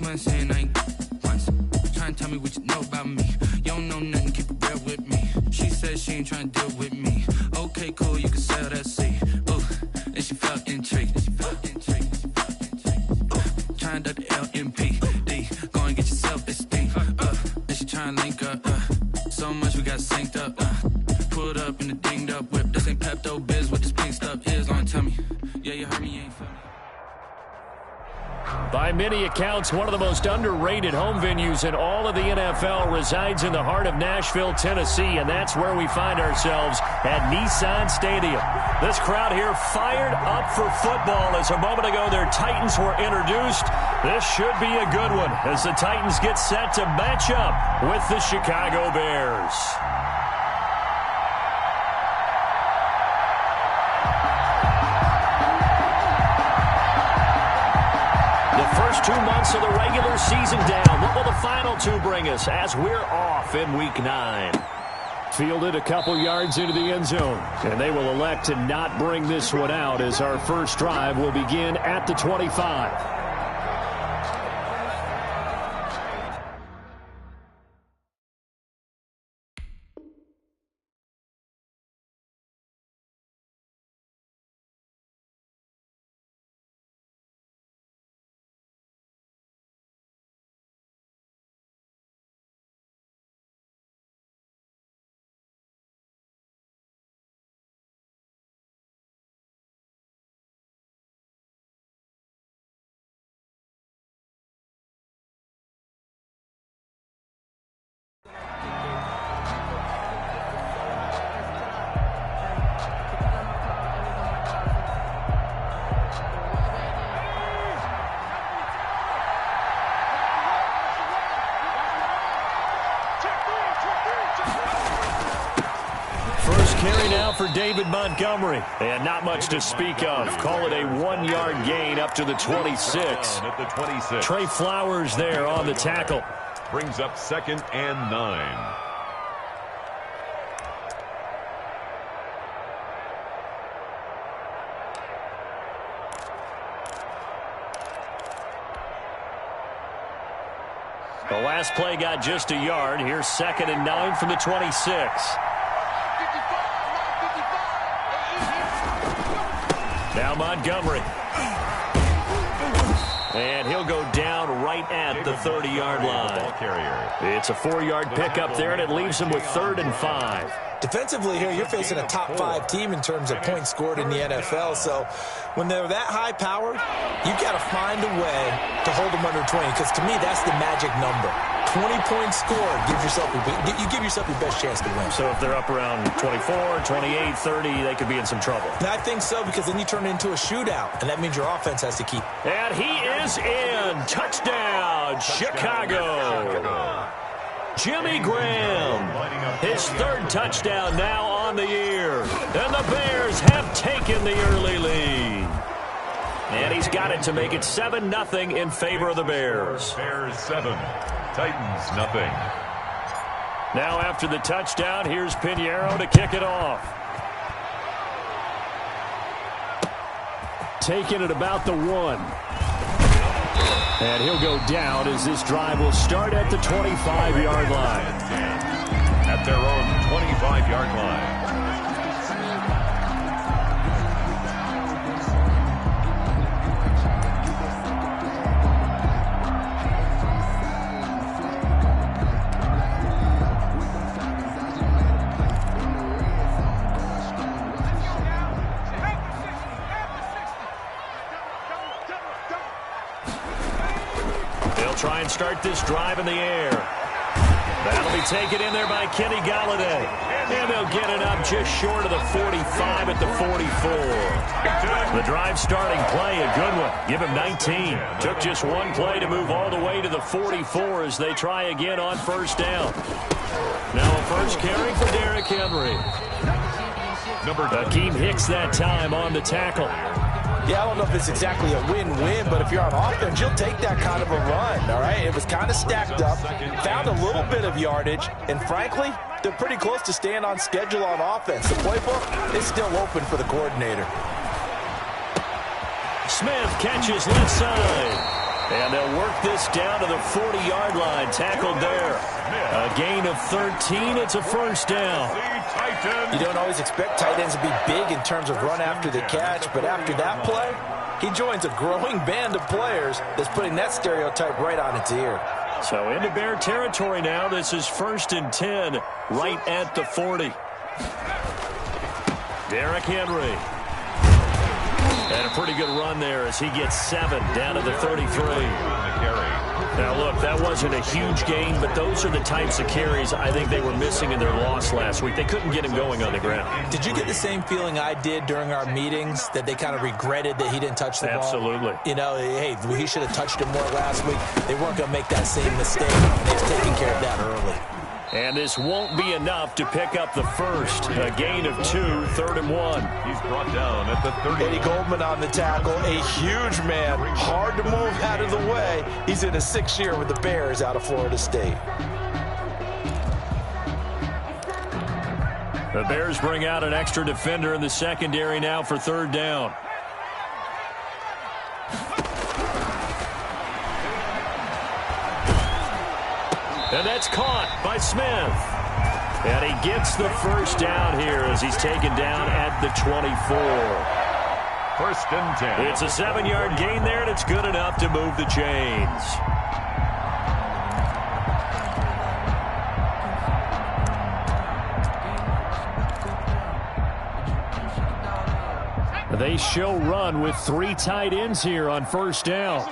month saying I ain't once. Trying to tell me what you know about me. You don't know nothing, keep it real with me. She said she ain't trying to deal with me. Okay, cool, you can sell that seed. Ooh, and she felt intrigued. Trying to the LMPD. Go and get your self-esteem. And she trying to link up. So much we got synced up. Pulled up in the dinged up whip. This ain't Pepto-Biz, what this pink stuff is. Long tell me. Yeah, you heard me, you ain't feel me. By many accounts, one of the most underrated home venues in all of the NFL resides in the heart of Nashville, Tennessee, and that's where we find ourselves at Nissan Stadium. This crowd here fired up for football as a moment ago their Titans were introduced. This should be a good one as the Titans get set to match up with the Chicago Bears. First 2 months of the regular season down. What will the final two bring us as we're off in Week 9? Fielded a couple yards into the end zone, and they will elect to not bring this one out as our first drive will begin at the 25. Carry now for David Montgomery. And not much to speak of. Call it a 1-yard gain up to the 26. At the 26. Trey Flowers there on the tackle. Brings up 2nd and 9. The last play got just a yard. Here's 2nd and 9 from the 26. Now Montgomery. And he'll go down right at the 30-yard line. It's a 4-yard pickup there, and it leaves him with 3rd and 5. Defensively here, you're facing a top 5 team in terms of points scored in the NFL. So when they're that high-powered, you got to find a way to hold them under 20. Because to me, that's the magic number. 20 points scored, you give yourself your best chance to win. So if they're up around 24, 28, 30, they could be in some trouble. And I think so, because then you turn it into a shootout, and that means your offense has to keep. And he is in. Touchdown, Chicago. Jimmy Graham, his 3rd touchdown now on the year. And the Bears have taken the early lead. And he's got it to make it 7-0 in favor of the Bears. Bears 7, Titans nothing. Now after the touchdown, here's Pinheiro to kick it off. Taking it about the 1. And he'll go down as this drive will start at the 25-yard line. At their own 25-yard line. Try and start this drive in the air. That'll be taken in there by Kenny Golladay. And they'll get it up just short of the 45 at the 44. The drive starting play, a good one. Give him 19. Took just one play to move all the way to the 44 as they try again on 1st down. Now a first carry for Derrick Henry. Akeem Hicks that time on the tackle. Yeah, I don't know if it's exactly a win-win, but if you're on offense, you'll take that kind of a run, all right? It was kind of stacked up, found a little bit of yardage, and frankly, they're pretty close to staying on schedule on offense. The playbook is still open for the coordinator. Smith catches left side. And they'll work this down to the 40-yard line. Tackled there. A gain of 13. It's a first down. You don't always expect tight ends to be big in terms of run after the catch, but after that play, he joins a growing band of players that's putting that stereotype right on its ear. So into Bear territory now. This is 1st and 10, right at the 40. Derrick Henry. And a pretty good run there as he gets 7 down to the 33. Now, look, that wasn't a huge gain, but those are the types of carries I think they were missing in their loss last week. They couldn't get him going on the ground. Did you get the same feeling I did during our meetings, that they kind of regretted that he didn't touch the ball? Absolutely. You know, hey, he should have touched him more last week. They weren't going to make that same mistake. They've taken care of that early. And this won't be enough to pick up the first. A gain of 2, 3rd and 1. He's brought down at the 30. Eddie Goldman on the tackle, a huge man, hard to move out of the way. He's in his 6th year with the Bears out of Florida State. The Bears bring out an extra defender in the secondary now for 3rd down. And that's caught by Smith. And he gets the first down here as he's taken down at the 24. 1st and 10. It's a 7-yard gain there, and it's good enough to move the chains. They show run with 3 tight ends here on 1st down.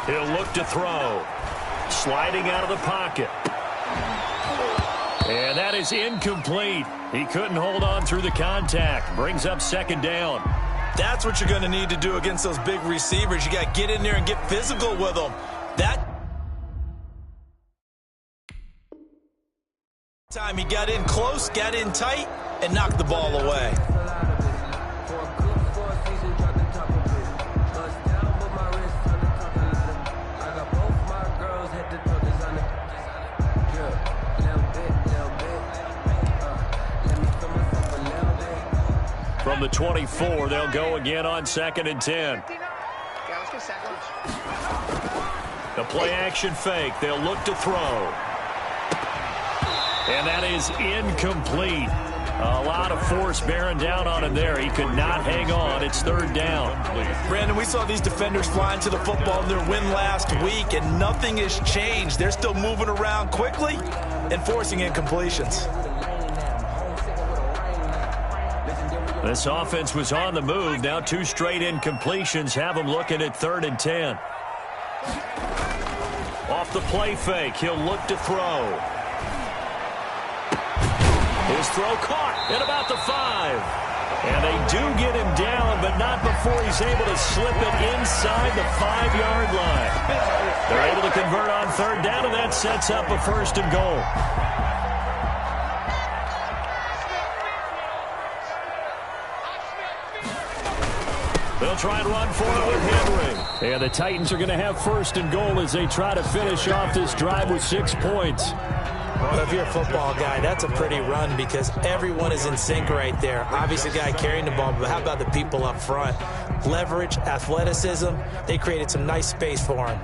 He'll look to throw. Sliding out of the pocket. And that is incomplete. He couldn't hold on through the contact. Brings up 2nd down. That's what you're going to need to do against those big receivers. You got to get in there and get physical with them. That time he got in close, got in tight, and knocked the ball away. From the 24, they'll go again on 2nd and 10. The play action fake. They'll look to throw. And that is incomplete. A lot of force bearing down on him there. He could not hang on. It's 3rd down. Brandon, we saw these defenders flying to the football in their win last week, and nothing has changed. They're still moving around quickly and forcing incompletions. This offense was on the move. Now 2 straight incompletions have them looking at 3rd and 10. Off the play fake, he'll look to throw. His throw caught at about the 5. And they do get him down, but not before he's able to slip it inside the 5-yard line. They're able to convert on 3rd down, and that sets up a 1st and goal. They'll try and run for it with Henry. And the Titans are going to have 1st and goal as they try to finish off this drive with 6 points. Well, if you're a football guy, that's a pretty run because everyone is in sync right there. Obviously, the guy carrying the ball, but how about the people up front? Leverage, athleticism, they created some nice space for him.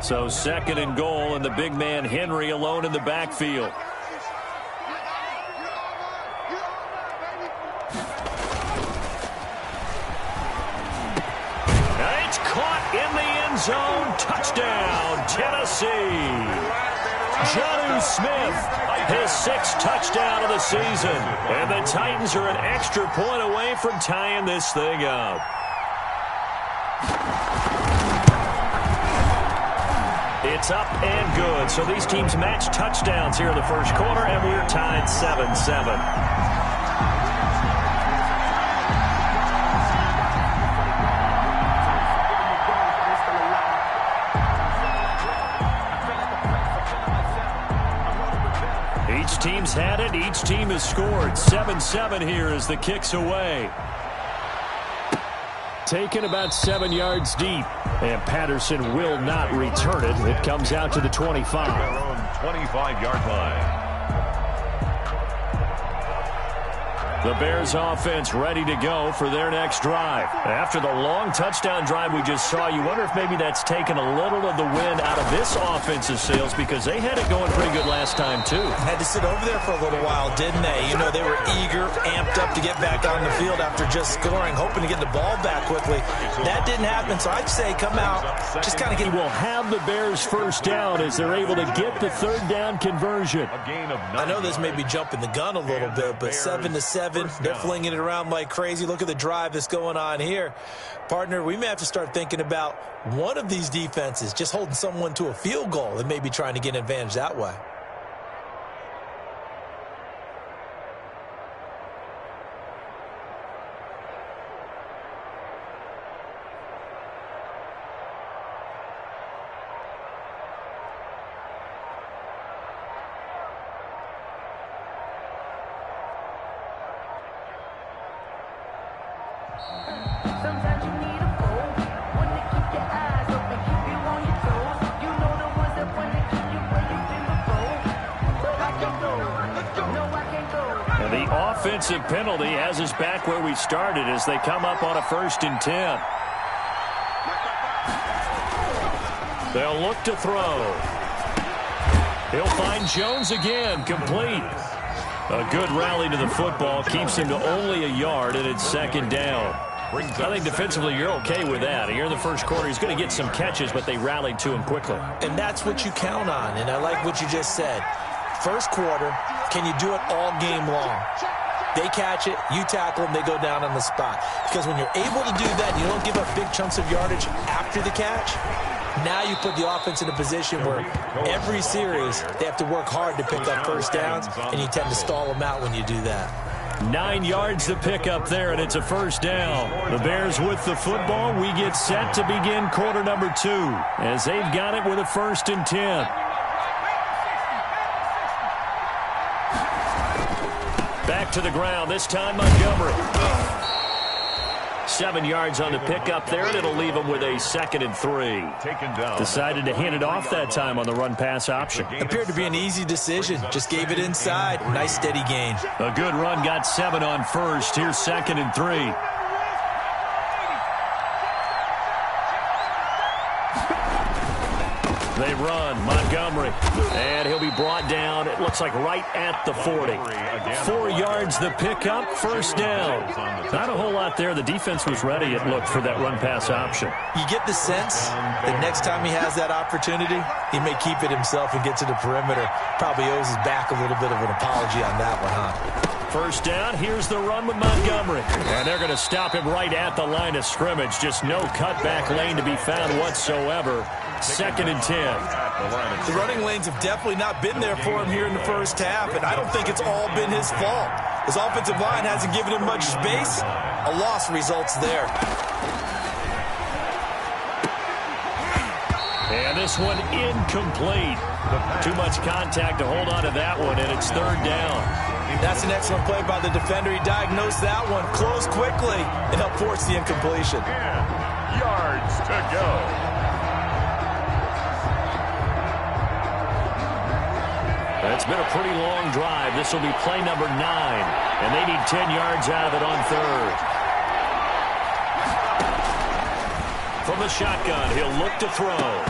So 2nd and goal, and the big man Henry alone in the backfield. In the end zone, touchdown, Tennessee. Jonnu Smith, his 6th touchdown of the season. And the Titans are an extra point away from tying this thing up. It's up and good. So these teams match touchdowns here in the 1st quarter, and we're tied 7-7. Each team's had it. Each team has scored. 7-7 here as the kick's away. Taken about 7 yards deep. And Patterson will not return it. It comes out to the 25. Their own 25-yard line. The Bears offense ready to go for their next drive. After the long touchdown drive we just saw, you wonder if maybe that's taken a little of the wind out of this offensive sails, because they had it going pretty good last time too. Had to sit over there for a little while, didn't they? You know, they were eager, amped up to get back on the field after just scoring, hoping to get the ball back quickly. That didn't happen, so I'd say come out, just kind of get... He will have the Bears first down as they're able to get the third down conversion. I know this may be jumping the gun a little bit, but 7-7, they're flinging it around like crazy. Look at the drive that's going on here. Partner, we may have to start thinking about one of these defenses just holding someone to a field goal and maybe trying to get an advantage that way. Sometimes you need a fool, one to keep your eyes open, keep you on your toes. You know the ones that want to keep you where you've been before. But I can't go, no I can't go. And the offensive penalty has us back where we started as they come up on a 1st and 10. They'll look to throw. He'll find Jones again, complete. A good rally to the football keeps him to only a yard, and it's 2nd down. I think defensively you're okay with that. Here in the first quarter, he's going to get some catches, but they rallied to him quickly. And that's what you count on, and I like what you just said. First quarter, can you do it all game long? They catch it, you tackle them, they go down on the spot. Because when you're able to do that, you don't give up big chunks of yardage after the catch. Now you put the offense in a position where every series they have to work hard to pick up first downs, and you tend to stall them out when you do that. 9 yards to pick up there, and it's a 1st down. The Bears with the football. We get set to begin quarter number 2 as they've got it with a 1st and 10. Back to the ground, this time Montgomery. 7 yards on the pickup there, and it'll leave him with a 2nd and 3. Decided to hand it off that time on the run-pass option. Appeared to be an easy decision. Just gave it inside. Nice steady gain. A good run, got 7 on 1st. Here's 2nd and 3. They run, Montgomery, and he'll be brought down, it looks like right at the 40. 4 yards the pickup, 1st down. Not a whole lot there. The defense was ready, it looked, for that run-pass option. You get the sense that next time he has that opportunity, he may keep it himself and get to the perimeter. Probably owes his back a little bit of an apology on that one, huh? 1st down, here's the run with Montgomery. And they're going to stop him right at the line of scrimmage. Just no cutback lane to be found whatsoever. 2nd and 10. The running lanes have definitely not been there for him here in the first half, and I don't think it's all been his fault. His offensive line hasn't given him much space. A loss results there. And this one incomplete. Too much contact to hold on to that one, and it's 3rd down. That's an excellent play by the defender. He diagnosed that one, closed quickly, and helped force the incompletion. 10 yards to go. It's been a pretty long drive. This will be play number 9, and they need 10 yards out of it on 3rd. From the shotgun, he'll look to throw.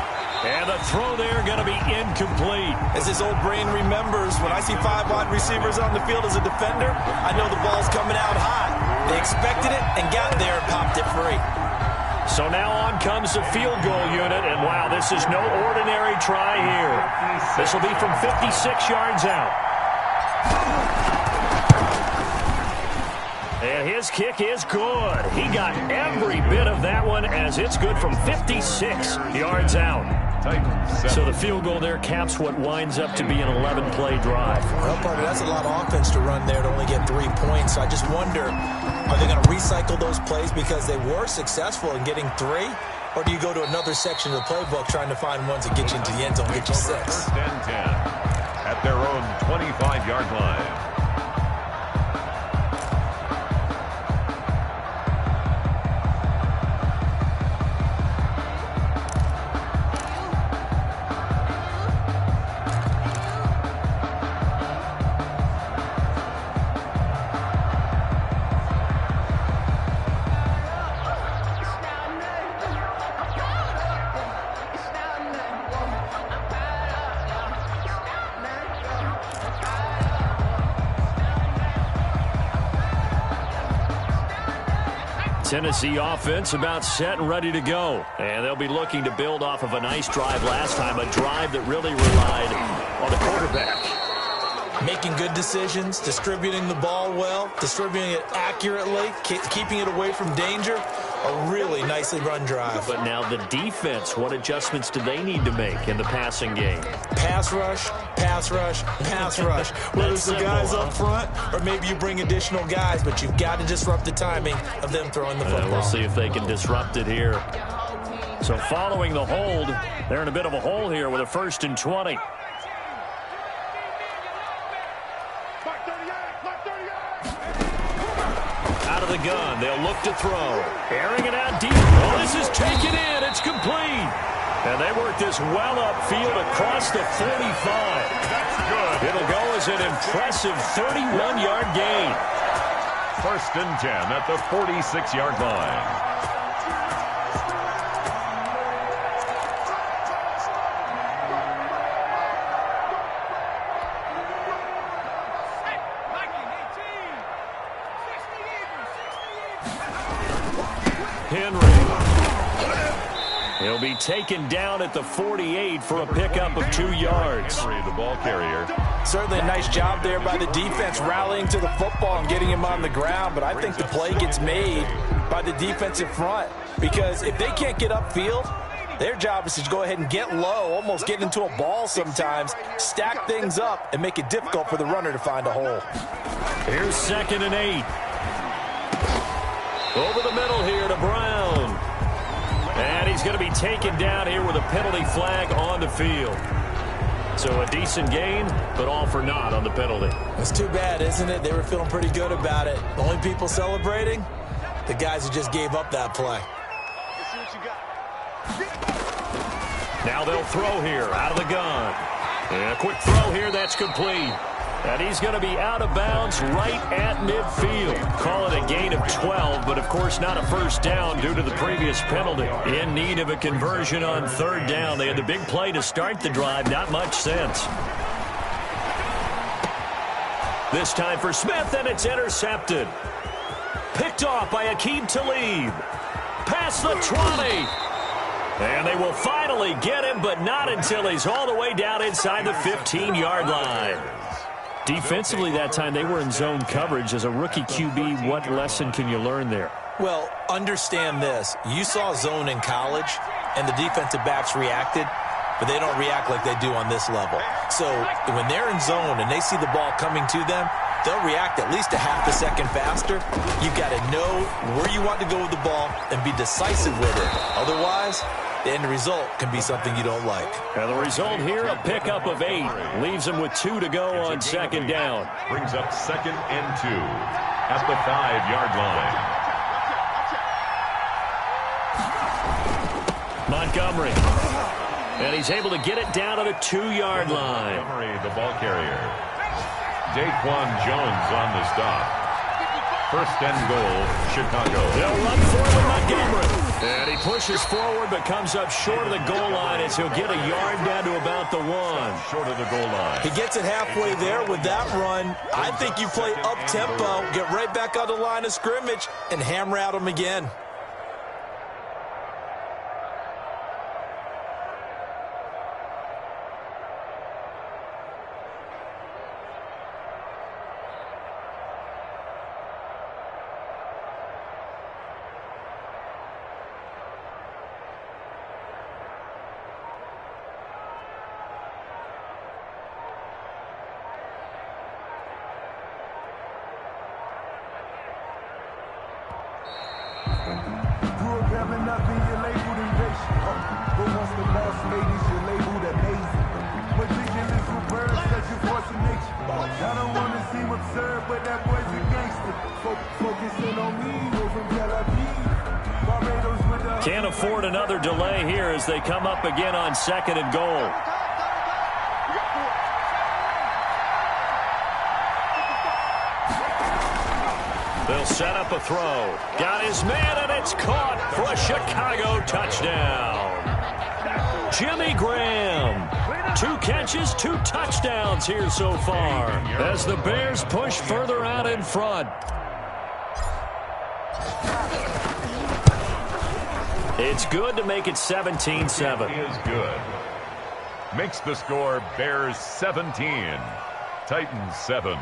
And the throw there going to be incomplete. As his old brain remembers, when I see 5 wide receivers on the field as a defender, I know the ball's coming out hot. They expected it and got there and popped it free. So now on comes the field goal unit, and wow, this is no ordinary try here. This will be from 56 yards out. And his kick is good. He got every bit of that one as it's good from 56 yards out. So the field goal there caps what winds up to be an 11-play drive. Well, partner, that's a lot of offense to run there to only get 3 points. So I just wonder, are they going to recycle those plays because they were successful in getting 3? Or do you go to another section of the playbook trying to find ones that get you into the end zone, get you 6? 1st and 10 at their own 25-yard line. Tennessee offense about set and ready to go. And they'll be looking to build off of a nice drive last time, a drive that really relied on the quarterback. Making good decisions, distributing the ball well, distributing it accurately, keeping it away from danger. A really nicely run drive. But now the defense, what adjustments do they need to make in the passing game? Pass rush, pass rush, pass rush. Whether it's the guys up front or maybe you bring additional guys, but you've got to disrupt the timing of them throwing the football. We'll see if they can disrupt it here. So following the hold, they're in a bit of a hole here with a 1st and 20. Out of the gun, they'll look to throw. Airing it out deep. Oh, this is taken in. It's complete. And they work this well upfield across the 45. That's good. It'll go as an impressive 31-yard gain. 1st and 10 at the 46-yard line. He'll be taken down at the 48 for a pickup of 2 yards. Henry, the ball carrier. Certainly a nice job there by the defense rallying to the football and getting him on the ground, but I think the play gets made by the defensive front because if they can't get upfield, their job is to go ahead and get low, almost get into a ball sometimes, stack things up, and make it difficult for the runner to find a hole. Here's 2nd and 8. Over the middle here to Brown. And he's going to be taken down here with a penalty flag on the field. So a decent gain, but all for naught on the penalty. It's too bad, isn't it? They were feeling pretty good about it. The only people celebrating, the guys who just gave up that play. Now they'll throw here out of the gun. And a quick throw here, that's complete. And he's going to be out of bounds right at midfield. Call it a gain of 12, but of course not a 1st down due to the previous penalty. In need of a conversion on 3rd down. They had the big play to start the drive, not much sense. This time for Smith, and it's intercepted. Picked off by Aqib Talib. Past the 20. And they will finally get him, but not until he's all the way down inside the 15-yard line. Defensively that time, they were in zone coverage. As a rookie QB, what lesson can you learn there? Well, understand this. You saw zone in college, and the defensive backs reacted, but they don't react like they do on this level. So when they're in zone and they see the ball coming to them, they'll react at least a half a second faster. You've got to know where you want to go with the ball and be decisive with it. Otherwise, the end result can be something you don't like. And the result here, a pickup of 8. Leaves them with 2 to go on 2nd down. Brings up 2nd and 2 at the 5-yard line. Montgomery. And he's able to get it down to the 2-yard line. Montgomery, the ball carrier. Daquan Jones on the stop. 1st and goal, Chicago. They'll run forward, Montgomery. And he pushes forward, but comes up short of the goal line as he'll get a yard down to about the 1. Short of the goal line. He gets it halfway there with that run. I think you play up-tempo, get right back on the line of scrimmage, and hammer at him again. Can't afford another delay here as they come up again on 2nd and goal. They'll set up a throw. Got his man, and it's caught for a Chicago touchdown. Jimmy Graham. 2 catches, 2 touchdowns here so far as the Bears push further out in front. It's good to make it 17-7. It is good. Makes the score Bears 17, Titans 7.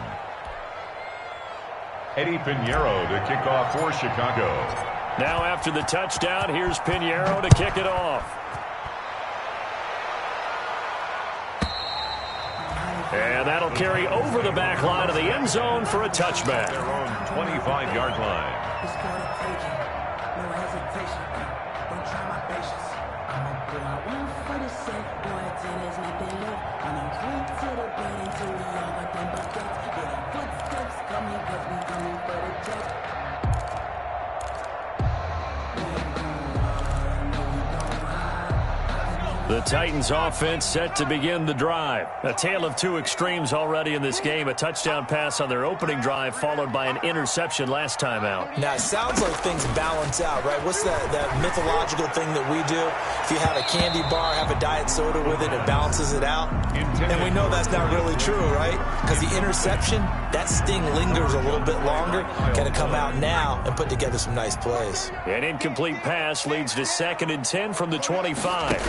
Eddie Pinheiro to kick off for Chicago. Now after the touchdown, here's Pinheiro to kick it off. And that'll carry over the back line of the end zone for a touchback. Their own 25-yard line. It's gonna take it. No hesitation. Don't try my patience. I'ma put out one for the set. Boy, till there's nothing left. And I'm straight to the bed until we all got them buckets. Yeah, the footsteps coming, cause we coming for the jet. The Titans offense set to begin the drive. A tale of two extremes already in this game. A touchdown pass on their opening drive followed by an interception last time out. Now, it sounds like things balance out, right? What's that mythological thing that we do? If you have a candy bar, have a diet soda with it, it balances it out. And we know that's not really true, right? Because the interception, that sting lingers a little bit longer. Got to come out now and put together some nice plays. An incomplete pass leads to 2nd and 10 from the 25.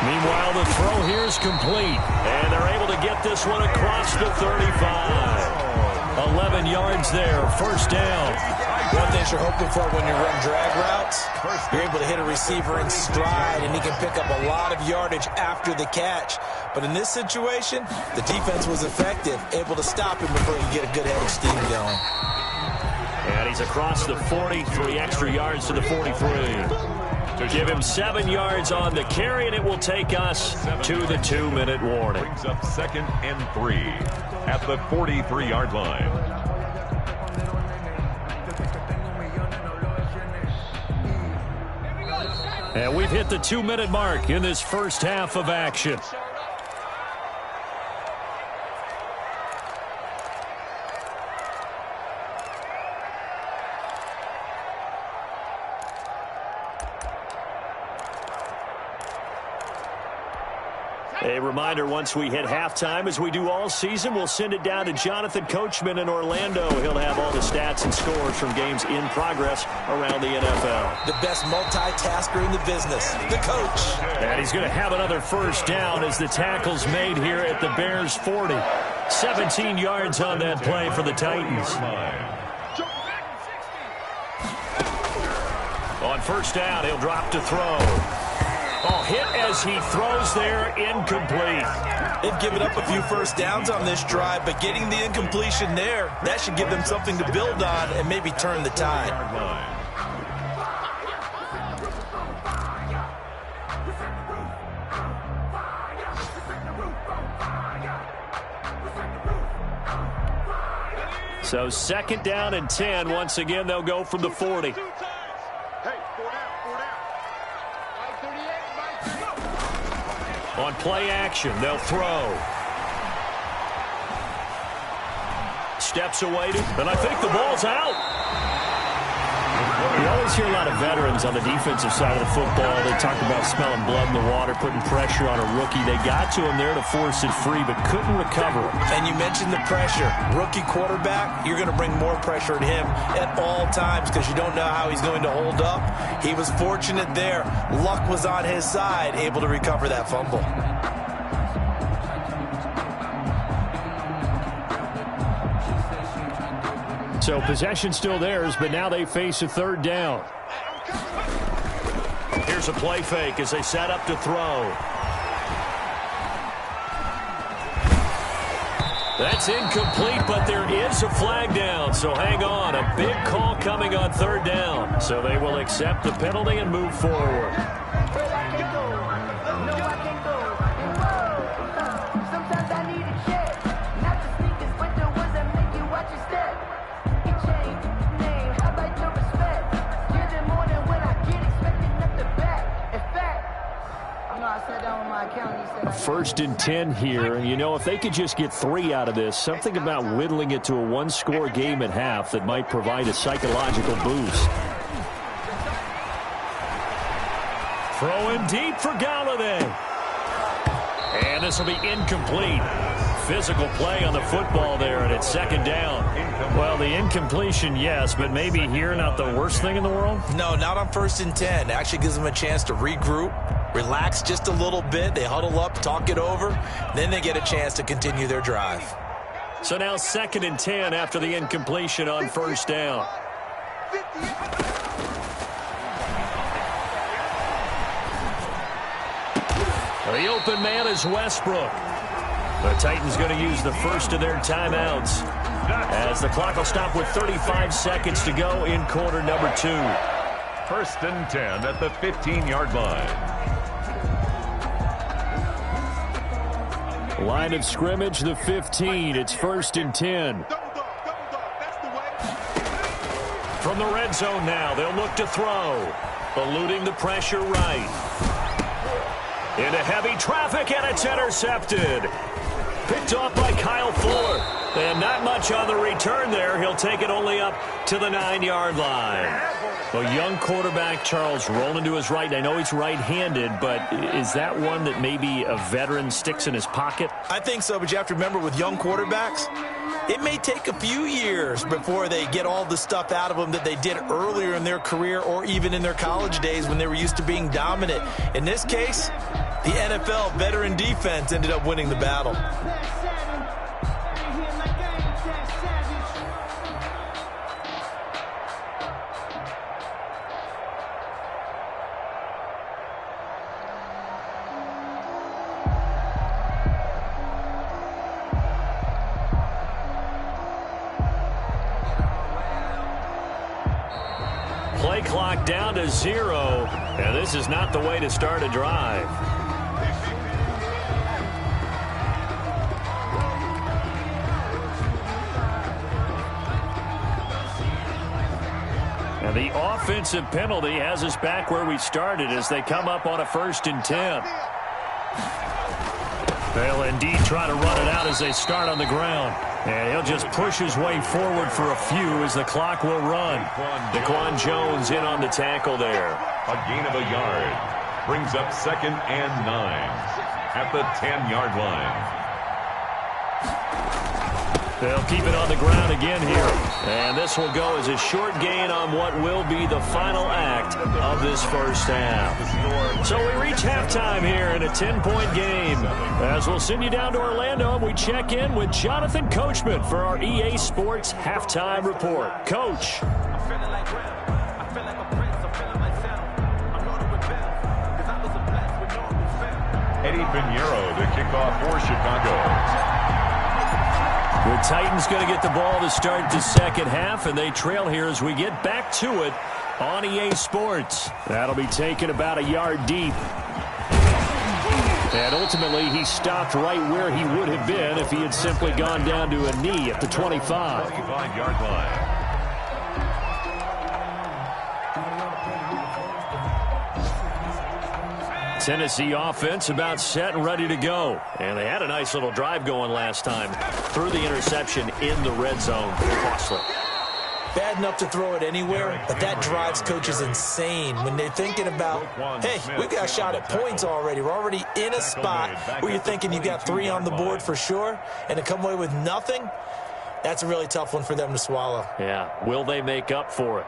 Meanwhile, the throw here is complete, and they're able to get this one across the 35. 11 yards there, first down. One thing you're hoping for when you run drag routes, you're able to hit a receiver in stride, and he can pick up a lot of yardage after the catch. But in this situation, the defense was effective, able to stop him before he could get a good head of steam going. And he's across the 40, 3 extra yards to the 43. To give him 7 yards on the carry, and it will take us to the 2-minute warning. Brings up 2nd and 3 at the 43-yard line. And we've hit the 2-minute mark in this first half of action. A reminder, once we hit halftime, as we do all season, we'll send it down to Jonathan Coachman in Orlando. He'll have all the stats and scores from games in progress around the NFL. The best multitasker in the business, the coach. And he's going to have another first down as the tackle's made here at the Bears 40. 17 yards on that play for the Titans. On first down, he'll drop to throw. Oh, hit as he throws there, incomplete. They've given up a few first downs on this drive, but getting the incompletion there, that should give them something to build on and maybe turn the tide. So 2nd down and 10. Once again, they'll go from the 40. On play action, they'll throw. Steps away, and I think the ball's out. You always hear a lot of veterans on the defensive side of the football. They talk about smelling blood in the water, putting pressure on a rookie. They got to him there to force it free, but couldn't recover it. And you mentioned the pressure. Rookie quarterback, you're going to bring more pressure at him at all times because you don't know how he's going to hold up. He was fortunate there. Luck was on his side, able to recover that fumble. So possession still theirs, but now they face a 3rd down. Here's a play fake as they set up to throw. That's incomplete, but there is a flag down, so hang on. A big call coming on 3rd down. So they will accept the penalty and move forward. A 1st and 10 here, and you know, if they could just get 3 out of this, something about whittling it to a 1-score game at half that might provide a psychological boost. Throwing deep for Galladay. And this will be incomplete. physical play on the football there, and it's second down. Well, the incompletion, yes, but maybe here not the worst thing in the world? No, not on 1st and 10. It actually gives them a chance to regroup, relax just a little bit. They huddle up, talk it over. Then they get a chance to continue their drive. So now 2nd and 10 after the incompletion on 1st down. The open man is Westbrook. The Titans going to use the first of their timeouts as the clock will stop with 35 seconds to go in quarter number 2. 1st and 10 at the 15-yard line. Line of scrimmage, the 15. It's 1st and 10. From the red zone now, they'll look to throw. Eluding the pressure right. Into heavy traffic, and it's intercepted. Picked off by Kyle Fuller. And not much on the return there. He'll take it only up to the 9-yard line. A young quarterback, Charles, rolling to his right. I know he's right-handed, but is that one that maybe a veteran sticks in his pocket? I think so, but you have to remember with young quarterbacks, it may take a few years before they get all the stuff out of them that they did earlier in their career or even in their college days when they were used to being dominant. In this case, the NFL veteran defense ended up winning the battle. Play clock down to 0, and this is not the way to start a drive. And the offensive penalty has us back where we started as they come up on a 1st and 10. They'll indeed try to run it out as they start on the ground. And he'll just push his way forward for a few as the clock will run. Daquan Jones in on the tackle there. A gain of a yard. Brings up 2nd and 9 at the 10-yard line. They'll keep it on the ground again here. And this will go as a short gain on what will be the final act of this first half. So we reach halftime here in a 10-point game. As we'll send you down to Orlando, and we check in with Jonathan Coachman for our EA Sports Halftime Report. Coach. Eddie Pinheiro to kick off for Chicago. The Titans going to get the ball to start the second half, and they trail here as we get back to it on EA Sports. That'll be taken about a yard deep. And ultimately, he stopped right where he would have been if he had simply gone down to a knee at the 25. 25-yard line. Tennessee offense about set and ready to go. And they had a nice little drive going last time. Threw the interception in the red zone. Costly. Bad enough to throw it anywhere, but that drives coaches insane when they're thinking about, hey, we've got a shot at points already. We're already in a spot where you're thinking you got 3 on the board for sure, and to come away with nothing, that's a really tough one for them to swallow. Yeah, will they make up for it?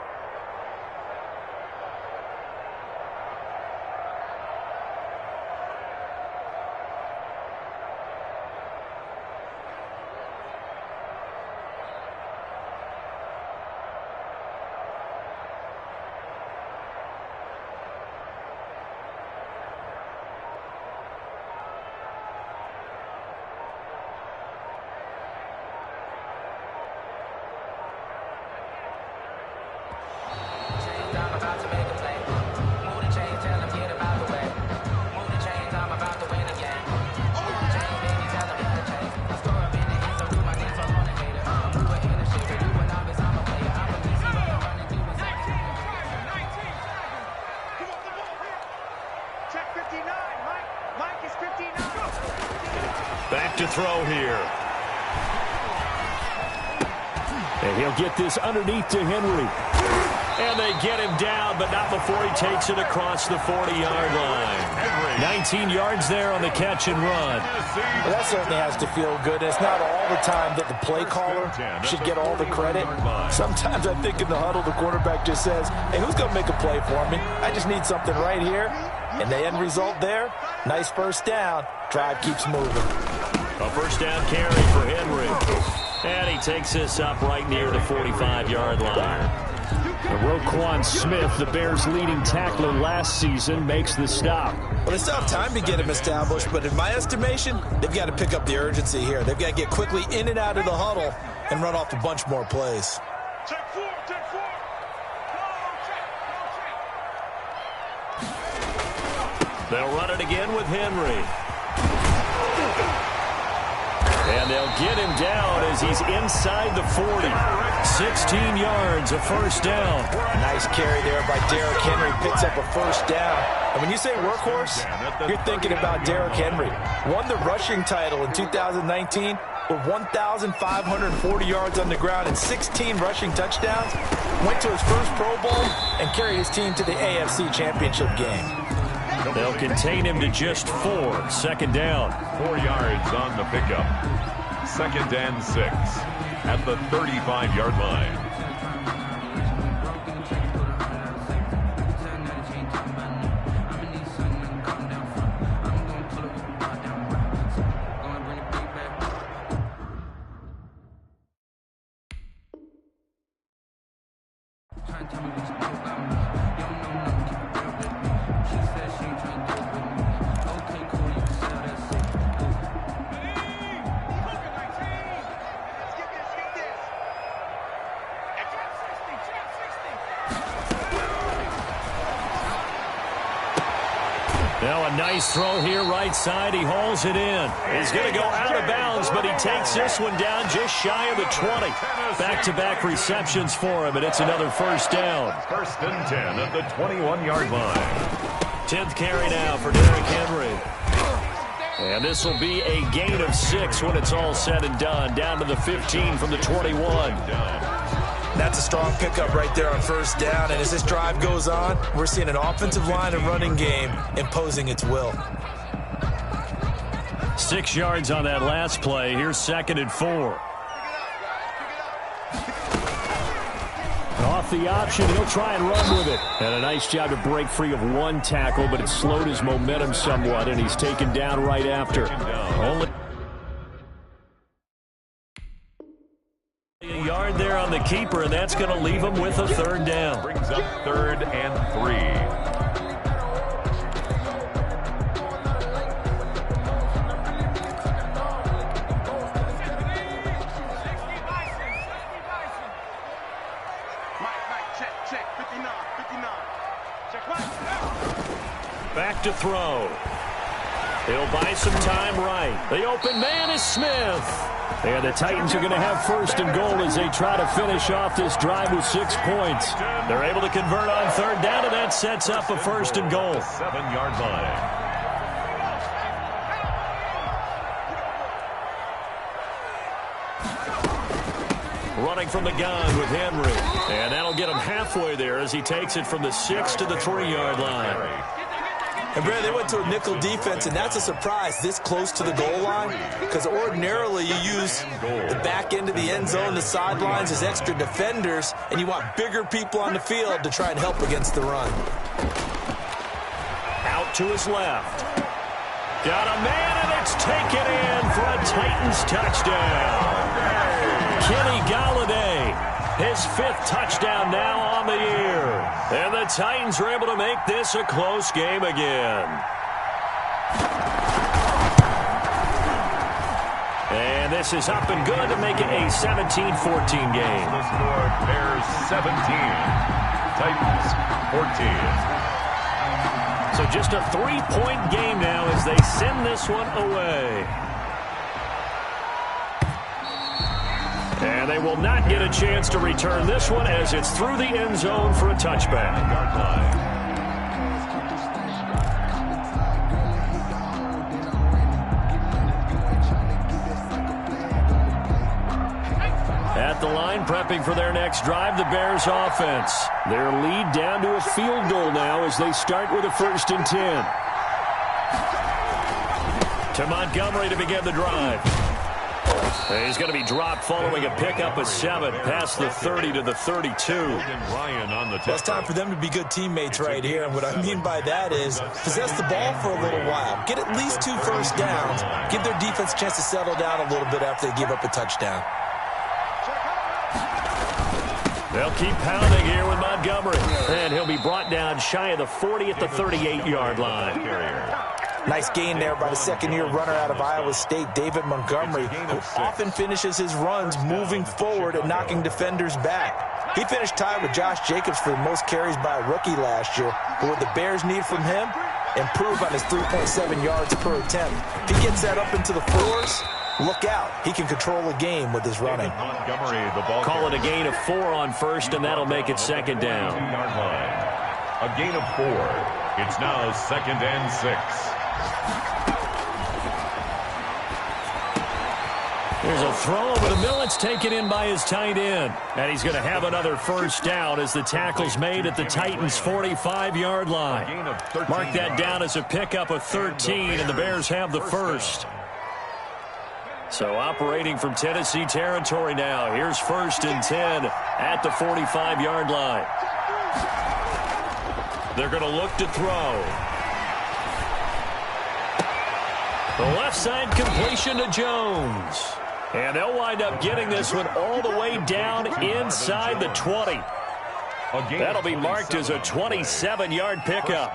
Back to throw here. And he'll get this underneath to Henry. And they get him down, but not before he takes it across the 40-yard line. 19 yards there on the catch and run. Well, that certainly has to feel good. It's not all the time that the play caller should get all the credit. Sometimes I think in the huddle, the quarterback just says, hey, who's going to make a play for me? I just need something right here. And the end result there, nice first down. Drive keeps moving. A first down carry for Henry. And he takes this up right near the 45-yard line. Roquan Smith, the Bears' leading tackler last season, makes the stop. Well, they still have time to get him established, but in my estimation, they've got to pick up the urgency here. They've got to get quickly in and out of the huddle and run off a bunch more plays. They'll run it again with Henry. And they'll get him down as he's inside the 40. 16 yards, a first down. Nice carry there by Derrick Henry. Picks up a first down. And when you say workhorse, you're thinking about Derrick Henry. Won the rushing title in 2019 with 1,540 yards on the ground and 16 rushing touchdowns. Went to his first Pro Bowl and carried his team to the AFC Championship game. They'll contain him to just 4. Second down. 4 yards on the pickup. Second and 6 at the 35-yard line. Now a nice throw here right side. He hauls it in. He's going to go out of bounds, but he takes this one down just shy of the 20. Back-to-back receptions for him, and it's another first down. First and 10 at the 21-yard line. 10th carry now for Derrick Henry. And this will be a gain of 6 when it's all said and done. Down to the 15 from the 21. That's a strong pickup right there on first down. And as this drive goes on, we're seeing an offensive line and running game imposing its will. 6 yards on that last play. Here's second and 4. Off the option, he'll try and run with it. And a nice job to break free of one tackle, but it slowed his momentum somewhat, and he's taken down right after. Only a yard there on the keeper, and that's going to leave him with a third down. Brings up 3rd and 3. Back to throw. He'll buy some time right. The open man is Smith. And the Titans are going to have first and goal as they try to finish off this drive with 6 points. They're able to convert on third down, and that sets up a first and goal. 7-yard line. Running from the gun with Henry. And that'll get him halfway there as he takes it from the 6 to the 3-yard line. And, Brad, they went to a nickel defense, and that's a surprise this close to the goal line because ordinarily you use the back end of the end zone, the sidelines as extra defenders, and you want bigger people on the field to try and help against the run. Out to his left. Got a man, and it's taken in for a Titans touchdown. Kenny Golladay, his 5th touchdown now on the year. And the Titans are able to make this a close game again. And this is up and good to make it a 17-14 game. The score, Bears 17, Titans 14. So just a 3-point game now as they send this one away. And they will not get a chance to return this one as it's through the end zone for a touchback. At at the line, prepping for their next drive, the Bears offense. Their lead down to a field goal now as they start with a 1st and 10. To Montgomery to begin the drive. He's going to be dropped following a pickup of 7 past the 30 to the 32. Well, it's time for them to be good teammates right here, and what I mean by that is possess the ball for a little while. Get at least 2 first downs. Give their defense a chance to settle down a little bit after they give up a touchdown. They'll keep pounding here with Montgomery. And he'll be brought down shy of the 40 at the 38-yard line. Nice gain there by the second-year runner out of Iowa State, David Montgomery, who often finishes his runs moving forward and knocking defenders back. He finished tied with Josh Jacobs for the most carries by a rookie last year. But what the Bears need from him, improve on his 3.7 yards per attempt. If he gets that up into the 4s, look out. He can control a game with his running. Call it a gain of 4 on 1st, and that'll make it 2nd down. A gain of 4. It's now 2nd and 6. There's a throw over the middle. It's taken in by his tight end. And he's going to have another 1st down as the tackle's made at the Titans' 45-yard line. Mark that down as a pickup of 13, and the Bears have the 1st. So operating from Tennessee territory now. Here's 1st and 10 at the 45-yard line. They're going to look to throw. The left side completion to Jones. And they'll wind up getting this one all the way down inside the 20. That'll be marked as a 27-yard pickup.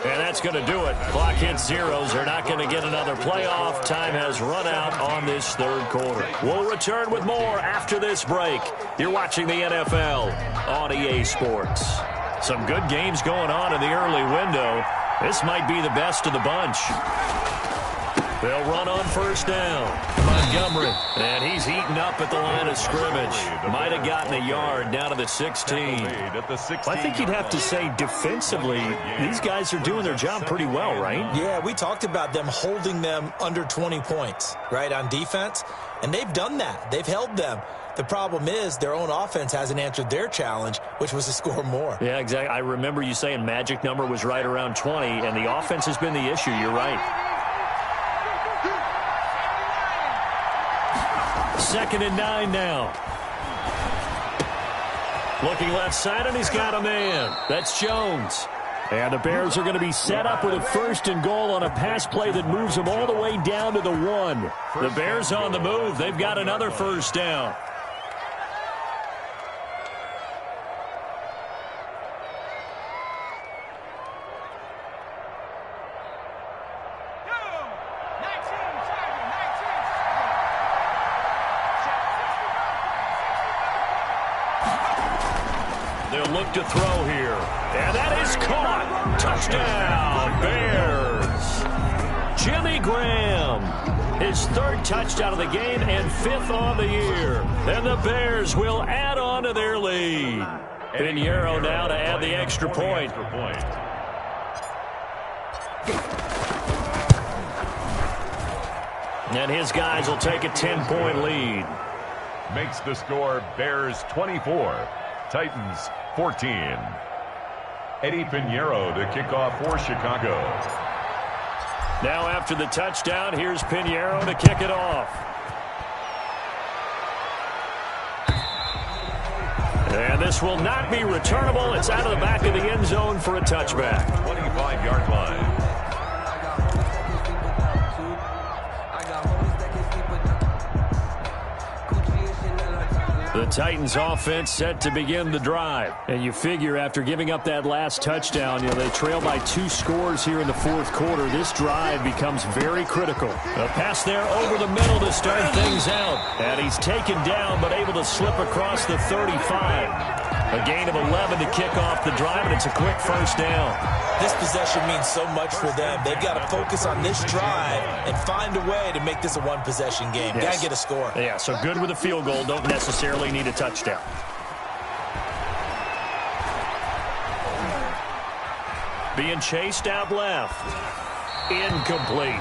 And that's going to do it. Clock hits zeros. They're not going to get another playoff. Time has run out on this 3rd quarter. We'll return with more after this break. You're watching the NFL on EA Sports. Some good games going on in the early window. This might be the best of the bunch. They'll run on 1st down. Montgomery. And he's eaten up at the line of scrimmage. Might have gotten a yard down to the 16. I think you'd have to say defensively, these guys are doing their job pretty well, right? Yeah, we talked about them holding them under 20 points, right, on defense. And they've done that. They've held them. The problem is their own offense hasn't answered their challenge, which was to score more. Yeah, exactly. I remember you saying magic number was right around 20, and the offense has been the issue. You're right. 2nd and 9 now. Looking left side, and he's got a man. That's Jones. And the Bears are going to be set up with a 1st and goal on a pass play that moves them all the way down to the 1. The Bears on the move. They've got another 1st down. They'll look to throw here. And that is caught. Touchdown, Bears. Jimmy Graham. His 3rd touchdown of the game and 5th on the year. And the Bears will add on to their lead. Pinheiro now to add the extra point. And his guys will take a 10-point lead. Makes the score Bears 24, Titans 14. Eddie Pinheiro to kick off for Chicago. Now after the touchdown, here's Pinheiro to kick it off. And this will not be returnable. It's out of the back of the end zone for a touchback. 25-yard line. The Titans offense set to begin the drive. And you figure after giving up that last touchdown, they trail by 2 scores here in the 4th quarter. This drive becomes very critical. A pass there over the middle to start things out. And he's taken down but able to slip across the 35. A gain of 11 to kick off the drive, and it's a quick 1st down. This possession means so much for them. They've got to focus on this drive and find a way to make this a one-possession game. Yes. Got to get a score. Yeah, so good with a field goal. Don't necessarily need a touchdown. Being chased out left. Incomplete.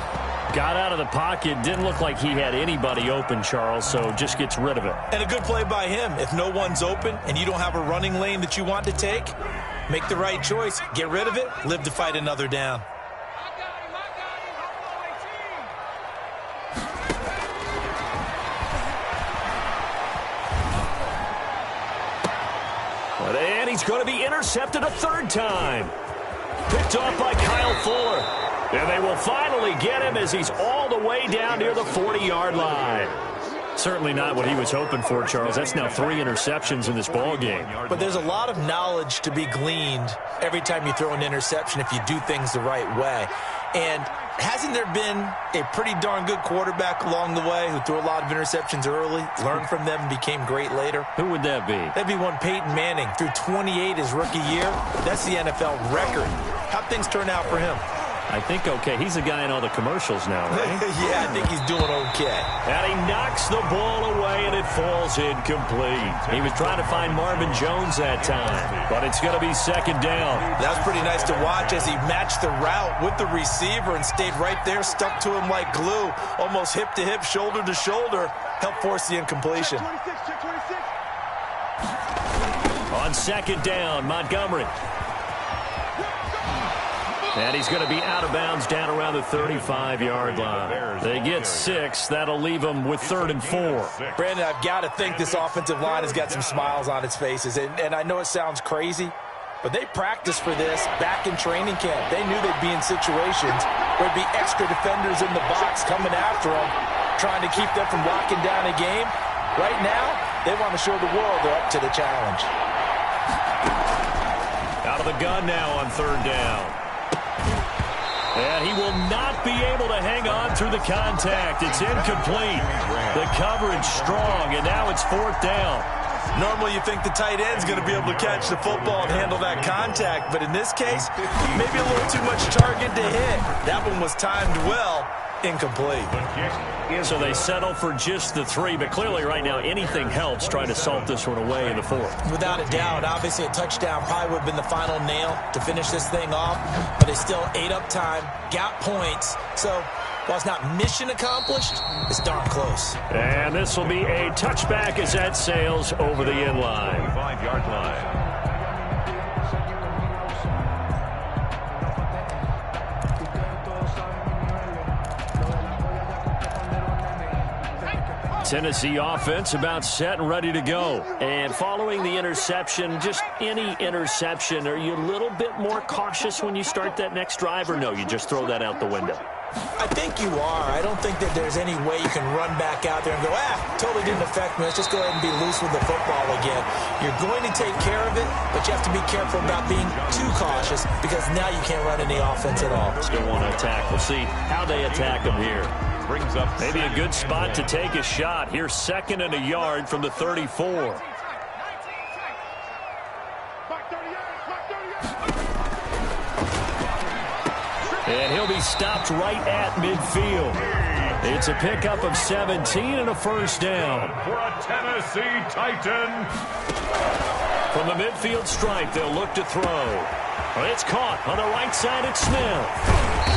Got out of the pocket. Didn't look like he had anybody open, Charles, so just gets rid of it. And a good play by him. If no one's open and you don't have a running lane that you want to take, make the right choice. Get rid of it. Live to fight another down. And he's going to be intercepted a third time. Picked off by Kyle Fuller. And they will finally get him as he's all the way down near the 40-yard line. Certainly not what he was hoping for, Charles. That's now 3 interceptions in this ball game. But there's a lot of knowledge to be gleaned every time you throw an interception if you do things the right way. And hasn't there been a pretty darn good quarterback along the way who threw a lot of interceptions early, learned from them, and became great later? Who would that be? That'd be one Peyton Manning. Threw 28 his rookie year. That's the NFL record. How'd things turn out for him? I think okay. He's a guy in all the commercials now, right? Yeah, I think he's doing okay. And he knocks the ball away, and it falls incomplete. He was trying to find Marvin Jones that time, but it's going to be second down. That was pretty nice to watch as he matched the route with the receiver and stayed right there, stuck to him like glue, almost hip to hip, shoulder to shoulder, helped force the incompletion. On second down, Montgomery. And he's going to be out of bounds down around the 35-yard line. They get 6. That'll leave them with 3rd and 4. Brandon, I've got to think this offensive line has got some smiles on its faces. And I know it sounds crazy, but they practiced for this back in training camp. They knew they'd be in situations where there'd be extra defenders in the box coming after them, trying to keep them from locking down a game. Right now, they want to show the world they're up to the challenge. Out of the gun now on 3rd down. And he will not be able to hang on through the contact. It's incomplete. The coverage strong, and now it's 4th down. Normally you think the tight end's going to be able to catch the football and handle that contact, but in this case, maybe a little too much target to hit. That one was timed well. Incomplete. So they settle for just the 3, but clearly right now anything helps trying to salt this one away in the 4th. Without a doubt, obviously a touchdown probably would have been the final nail to finish this thing off, but they still ate up time, got points, so while it's not mission accomplished, it's darn close. And this will be a touchback as that sails over the end line. 5-yard line. Tennessee offense about set and ready to go. And following the interception, just any interception, are you a little bit more cautious when you start that next drive, or no, you just throw that out the window? I think you are. I don't think that there's any way you can run back out there and go, totally didn't affect me. Let's just go ahead and be loose with the football again. You're going to take care of it, but you have to be careful about being too cautious because now you can't run any offense at all. Still want to attack. We'll see how they attack them here. Brings up maybe a good spot to take a shot. Here's 2nd and a yard from the 34. And he'll be stopped right at midfield. It's a pickup of 17 and a 1st down. For a Tennessee Titan. From the midfield stripe, they'll look to throw. It's caught on the right side. It's Smith.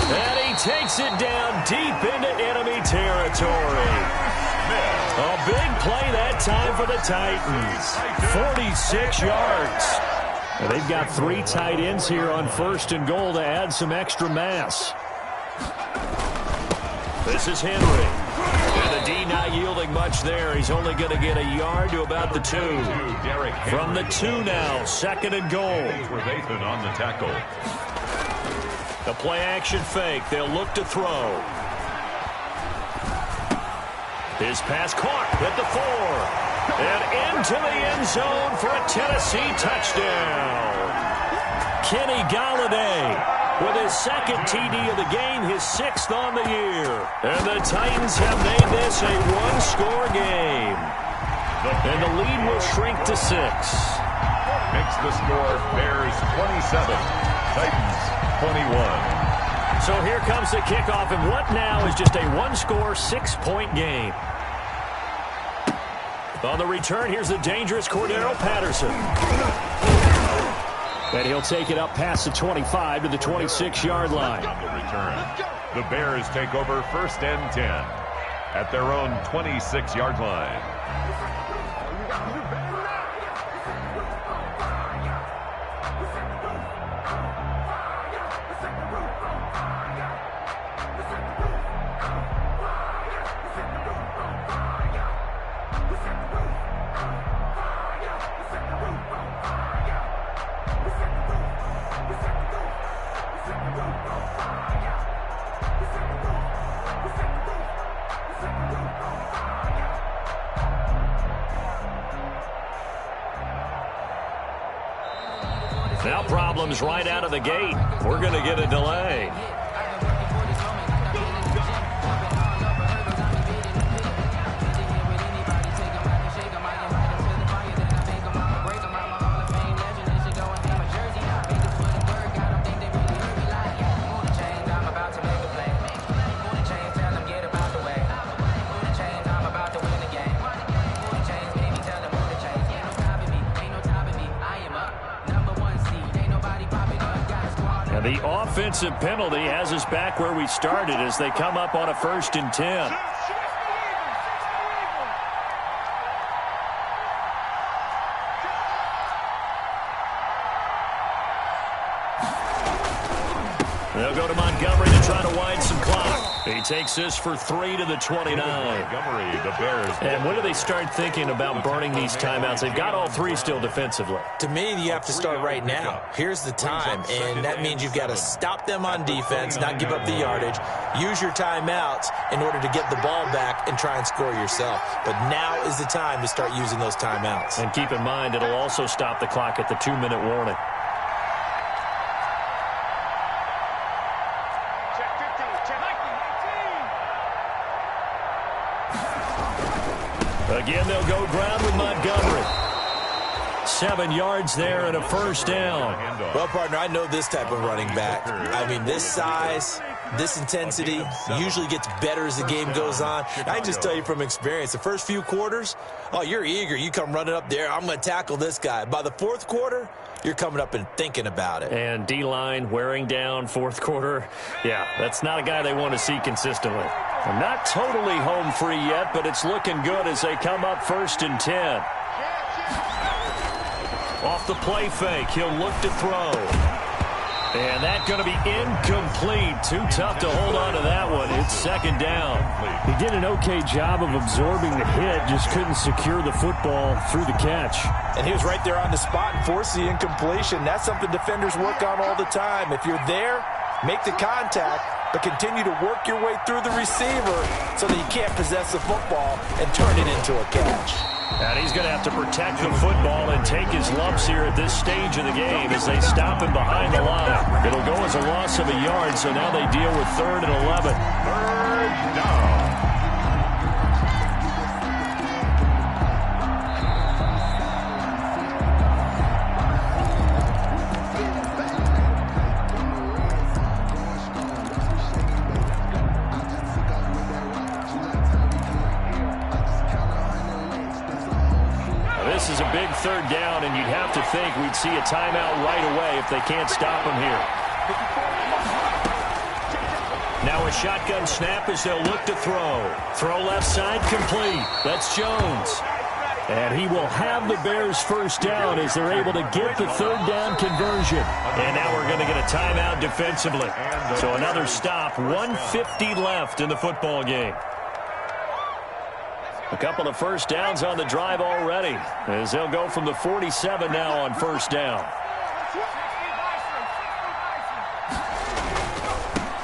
And he takes it down deep into enemy territory. A big play that time for the Titans. 46 yards. And they've got 3 tight ends here on 1st and goal to add some extra mass. This is Henry. And the D not yielding much there. He's only going to get a yard to about the 2. From the 2 now, 2nd and goal. Nathan on the tackle. The play action fake. They'll look to throw. His pass caught at the 4. And into the end zone for a Tennessee touchdown. Kenny Galladay with his 2nd TD of the game, his 6th on the year. And the Titans have made this a 1-score game. And the lead will shrink to 6. Makes the score Bears 27, Titans 21. So here comes the kickoff, and what now is just a 1-score, 6-point game. On the return, here's the dangerous Cordero Patterson. And he'll take it up past the 25 to the 26-yard line. The Bears take over 1st and 10 at their own 26-yard line. Now problems right out of the gate. We're going to get a delay. The offensive penalty has us back where we started as they come up on a 1st and 10. They'll go to Montgomery to try to wind some clock. He takes this for 3 to the 29. Montgomery, the Bears. And when do they start thinking about burning these timeouts? They've got all 3 still defensively. To me, you have to start right now. Here's the time, and that means you've got to stop them on defense, not give up the yardage, use your timeouts in order to get the ball back and try and score yourself. But now is the time to start using those timeouts. And keep in mind, it'll also stop the clock at the 2-minute warning. Again, they'll go ground with Montgomery. 7 yards there and a 1st down. Well, partner, I know this type of running back. I mean, this size, this intensity usually gets better as the game goes on. I can just tell you from experience, the first few quarters, oh, you're eager. You come running up there, I'm going to tackle this guy. By the 4th quarter, you're coming up and thinking about it. And D-line wearing down 4th quarter. Yeah, that's not a guy they want to see consistently. And not totally home free yet, but it's looking good as they come up 1st and 10. Off the play fake, he'll look to throw. And that's going to be incomplete. Too tough to hold on to that one. It's 2nd down. He did an okay job of absorbing the hit, just couldn't secure the football through the catch. And he was right there on the spot and forced the incompletion. That's something defenders work on all the time. If you're there, make the contact, but continue to work your way through the receiver so that you can't possess the football and turn it into a catch. And he's going to have to protect the football and take his lumps here at this stage of the game as they stop him behind the line. It'll go as a loss of a yard, so now they deal with 3rd and 11. 3rd down. This is a big 3rd down, and you'd have to think we'd see a timeout right away if they can't stop him here. Now a shotgun snap as they'll look to throw. Throw left side complete. That's Jones. And he will have the Bears' 1st down as they're able to get the 3rd down conversion. And now we're going to get a timeout defensively. So another stop, 1:50 left in the football game. A couple of 1st downs on the drive already as they'll go from the 47 now on 1st down.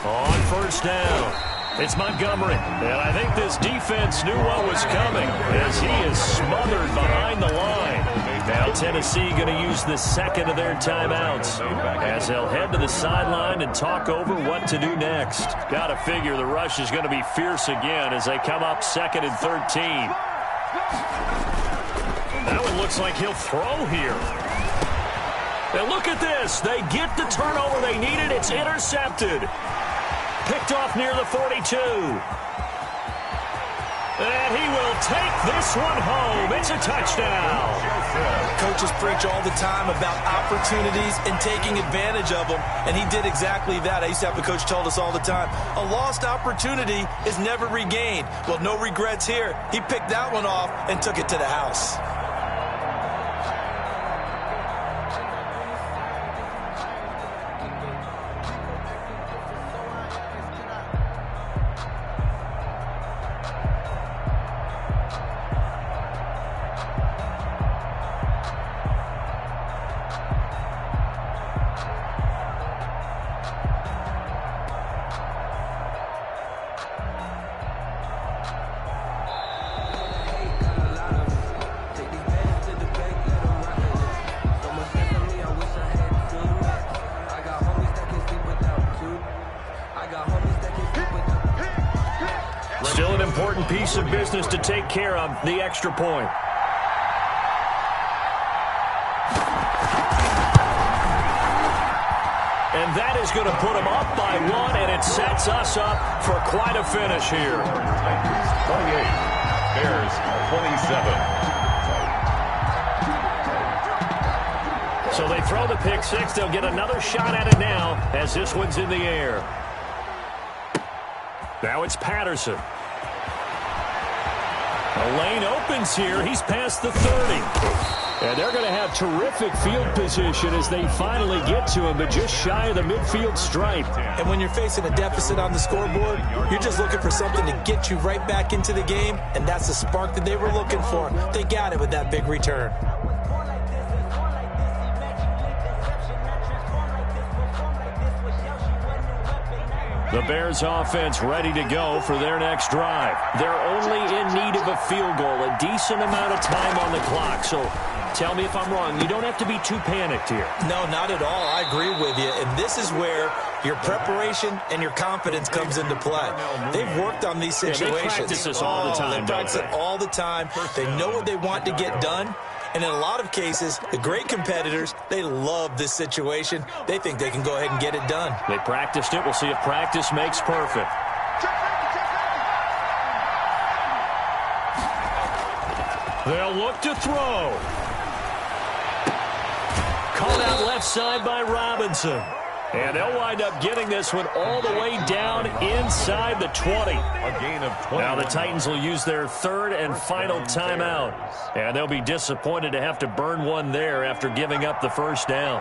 On 1st down, it's Montgomery. And I think this defense knew what was coming as he is smothered behind the line. Now Tennessee going to use the 2nd of their timeouts as they'll head to the sideline and talk over what to do next. Got to figure the rush is going to be fierce again as they come up 2nd and 13. That one looks like he'll throw here. And look at this. They get the turnover they needed. It's intercepted. Picked off near the 42. And he will take this one home. It's a touchdown. Coaches preach all the time about opportunities and taking advantage of them, and he did exactly that. I used to have a coach told us all the time, a lost opportunity is never regained. Well, no regrets here. He picked that one off and took it to the house. Still an important piece of business to take care of, the extra point. And that is going to put them up by one, and it sets us up for quite a finish here. 28, Bears 27. So they throw the pick six. They'll get another shot at it now as this one's in the air. Now it's Patterson. The lane opens here. He's past the 30. And they're going to have terrific field position as they finally get to him, but just shy of the midfield stripe. And when you're facing a deficit on the scoreboard, you're just looking for something to get you right back into the game, and that's the spark that they were looking for. They got it with that big return. The Bears offense ready to go for their next drive. They're only in need of a field goal, a decent amount of time on the clock. So tell me if I'm wrong. You don't have to be too panicked here. No, not at all. I agree with you. And this is where your preparation and your confidence comes into play. They've worked on these situations. They practice this all the time, They practice it all the time. They know what they want to get done. And in a lot of cases, the great competitors, they love this situation. They think they can go ahead and get it done. They practiced it. We'll see if practice makes perfect. They'll look to throw. Called out left side by Robinson. And they'll wind up getting this one all the way down inside the 20. A gain of 20. Now the Titans will use their third and final timeout. And they'll be disappointed to have to burn one there after giving up the first down.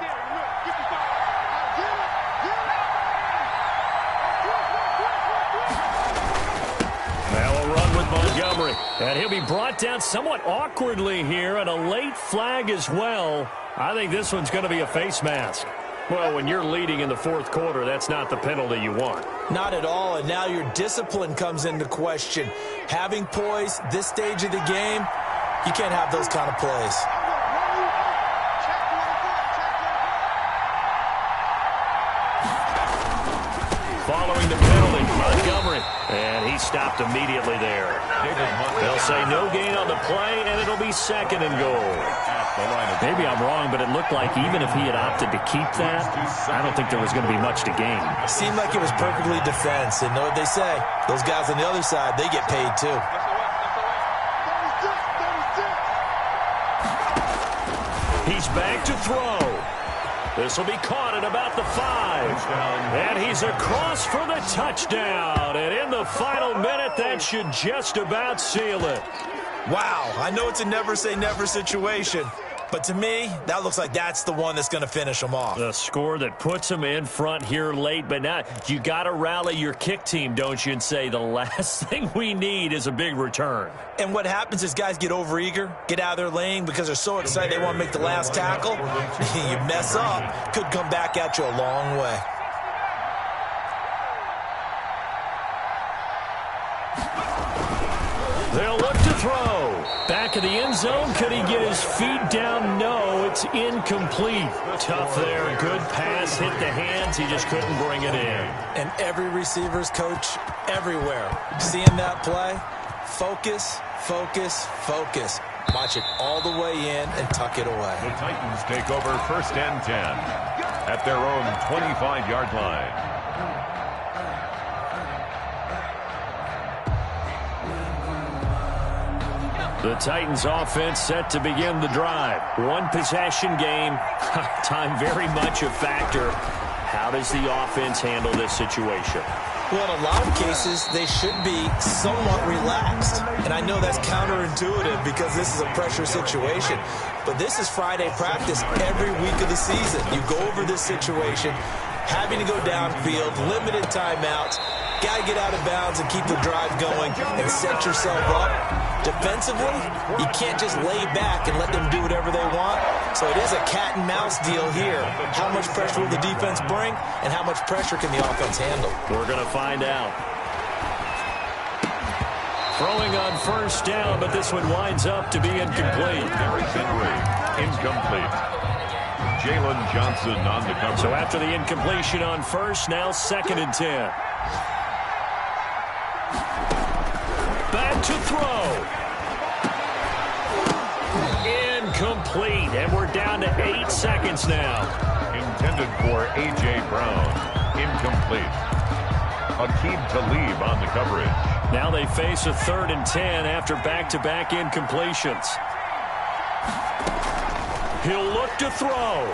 Now a run with Montgomery. And he'll be brought down somewhat awkwardly here, and a late flag as well. I think this one's going to be a face mask. Well, when you're leading in the fourth quarter, that's not the penalty you want. Not at all, and now your discipline comes into question. Having poise this stage of the game, you can't have those kind of plays. Following the penalty, Montgomery. And he stopped immediately there. They'll say no gain on the play, and it'll be second and goal. Maybe I'm wrong, but it looked like even if he had opted to keep that, I don't think there was going to be much to gain. Seemed like it was perfectly defense, and know what they say. Those guys on the other side, they get paid too. He's back to throw. This will be caught at about the 5. And he's across for the touchdown. And in the final minute, that should just about seal it. Wow, I know it's a never-say-never situation, but to me, that looks like that's the one that's going to finish them off. The score that puts them in front here late, but now you got to rally your kick team, don't you, and say the last thing we need is a big return. And what happens is guys get overeager, get out of their lane because they're so excited they want to make the last tackle. You mess up, could come back at you a long way. They'll look to throw. Back of the end zone. Could he get his feet down? No, it's incomplete. Tough there. Good pass. Hit the hands. He just couldn't bring it in. And every receiver's coach everywhere. Seeing that play, focus, focus, focus. Watch it all the way in and tuck it away. The Titans take over 1st and 10 at their own 25-yard line. The Titans offense set to begin the drive. One possession game. Time very much a factor. How does the offense handle this situation? Well, in a lot of cases, they should be somewhat relaxed. And I know that's counterintuitive because this is a pressure situation. But this is Friday practice every week of the season. You go over this situation, having to go downfield, limited timeouts, got to get out of bounds and keep the drive going and set yourself up. Defensively, you can't just lay back and let them do whatever they want. So it is a cat and mouse deal here. How much pressure will the defense bring, and how much pressure can the offense handle? We're going to find out. Throwing on first down, but this one winds up to be incomplete. Incomplete. Jalen Johnson on the cover. So after the incompletion on first, now 2nd and 10. Back to throw. Incomplete, and we're down to 8 seconds now. Intended for A.J. Brown. Incomplete. Aqib Talib on the coverage. Now they face a 3rd and 10 after back-to-back incompletions. He'll look to throw.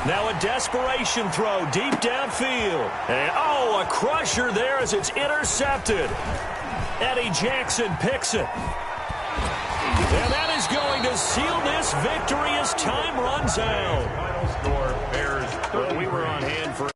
Now a desperation throw deep downfield. And, a crusher there as it's intercepted. Eddie Jackson picks it. And that is going to seal this victory as time runs out. Final score, Bears 30. Well, we were on hand for